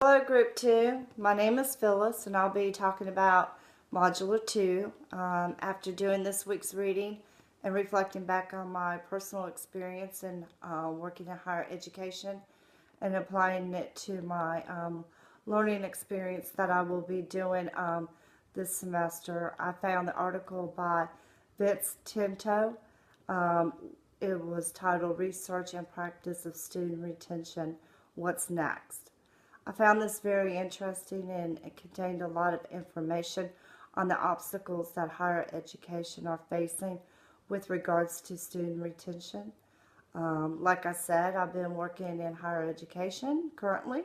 Hello Group 2, my name is Phyllis and I'll be talking about Modular 2 after doing this week's reading and reflecting back on my personal experience in working in higher education and applying it to my learning experience that I will be doing this semester. I found the article by Vince Tinto. It was titled Research and Practice of Student Retention, What's Next? I found this very interesting and it contained a lot of information on the obstacles that higher education are facing with regards to student retention. Like I said, I've been working in higher education currently,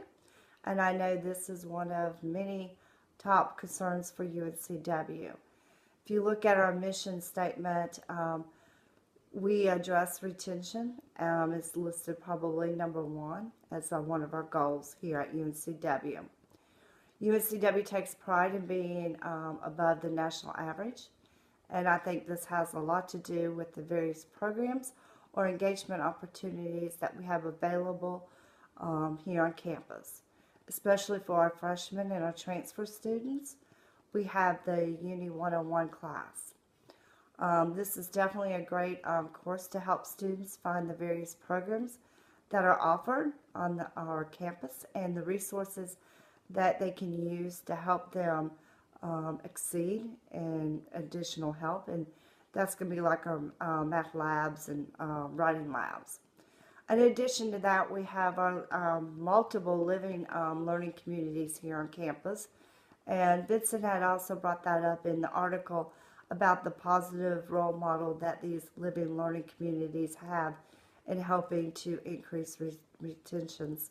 and I know this is one of many top concerns for UNCW. If you look at our mission statement, we address retention. It's listed probably number one as one of our goals here at UNCW. UNCW takes pride in being above the national average, and I think this has a lot to do with the various programs or engagement opportunities that we have available here on campus. Especially for our freshmen and our transfer students, we have the Uni 101 class. This is definitely a great course to help students find the various programs that are offered on our campus and the resources that they can use to help them exceed in additional help. And that's going to be like our math labs and writing labs. In addition to that, we have our multiple living learning communities here on campus. And Vincent had also brought that up in the article about the positive role model that these living learning communities have in helping to increase retentions.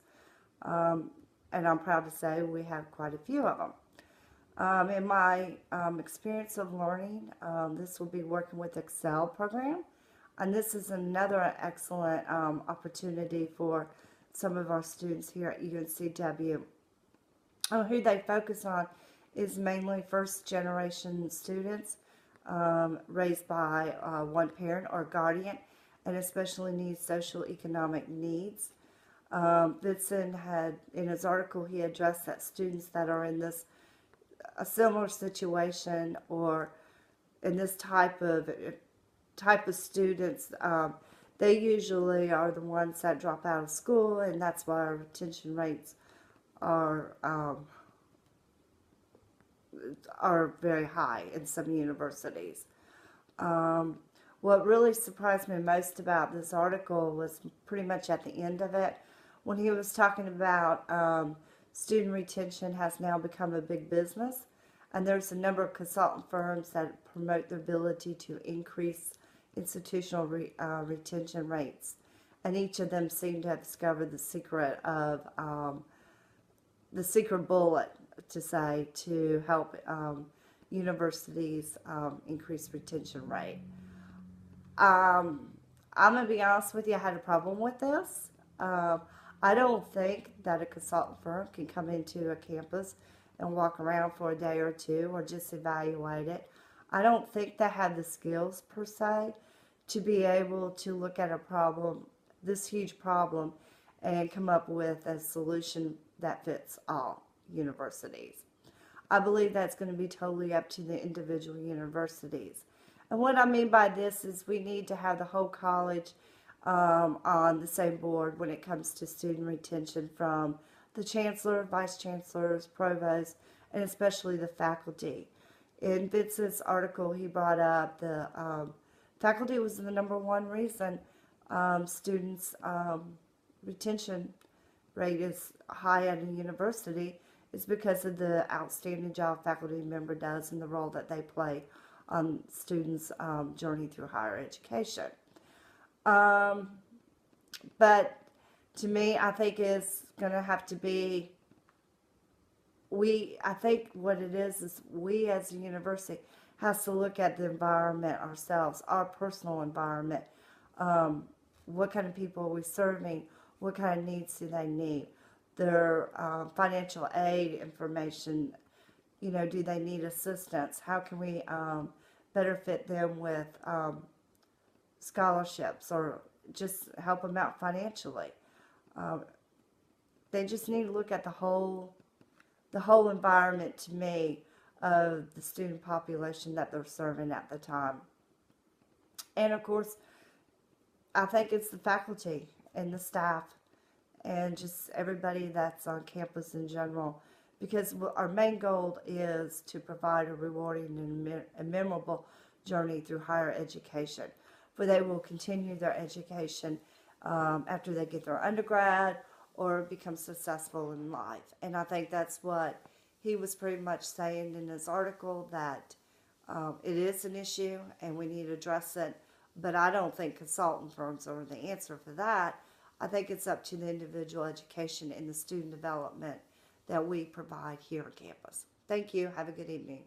And I'm proud to say we have quite a few of them. In my experience of learning, this will be working with Excel program. And this is another excellent opportunity for some of our students here at UNCW. Who they focus on is mainly first-generation students raised by one parent or guardian, and especially needs social economic needs. Vincent had, in his article, he addressed that students that are in a similar situation or in this type of students, they usually are the ones that drop out of school, and that's why our retention rates are very high in some universities. What really surprised me most about this article was pretty much at the end of it, when he was talking about student retention has now become a big business, and there's a number of consultant firms that promote the ability to increase institutional retention rates, and each of them seem to have discovered the secret of the secret bullet to help universities increase retention rate. I'm going to be honest with you, I had a problem with this. I don't think that a consultant firm can come into a campus and walk around for a day or two or just evaluate it. I don't think they have the skills per se to be able to look at a problem, this huge problem, and come up with a solution that fits all universities. I believe that's going to be totally up to the individual universities. And what I mean by this is we need to have the whole college on the same board when it comes to student retention, from the chancellor, vice chancellors, provosts, and especially the faculty. In Vincent's article, he brought up the faculty was the number one reason students' retention rate is high at a university, is because of the outstanding job faculty member does and the role that they play on students' journey through higher education. But to me, I think it's going to have to be, I think what it is we as a university has to look at the environment ourselves, our personal environment. What kind of people are we serving? What kind of needs do they need? Their financial aid information, do they need assistance? How can we better fit them with scholarships or just help them out financially? they just need to look at the whole environment, to me, of the student population that they're serving at the time. And of course, I think it's the faculty and the staff and just everybody that's on campus in general, because our main goal is to provide a rewarding and memorable journey through higher education, for they will continue their education after they get their undergrad or become successful in life. And I think that's what he was pretty much saying in his article, that it is an issue and we need to address it. But I don't think consultant firms are the answer for that. I think it's up to the individual education and the student development that we provide here on campus. Thank you. Have a good evening.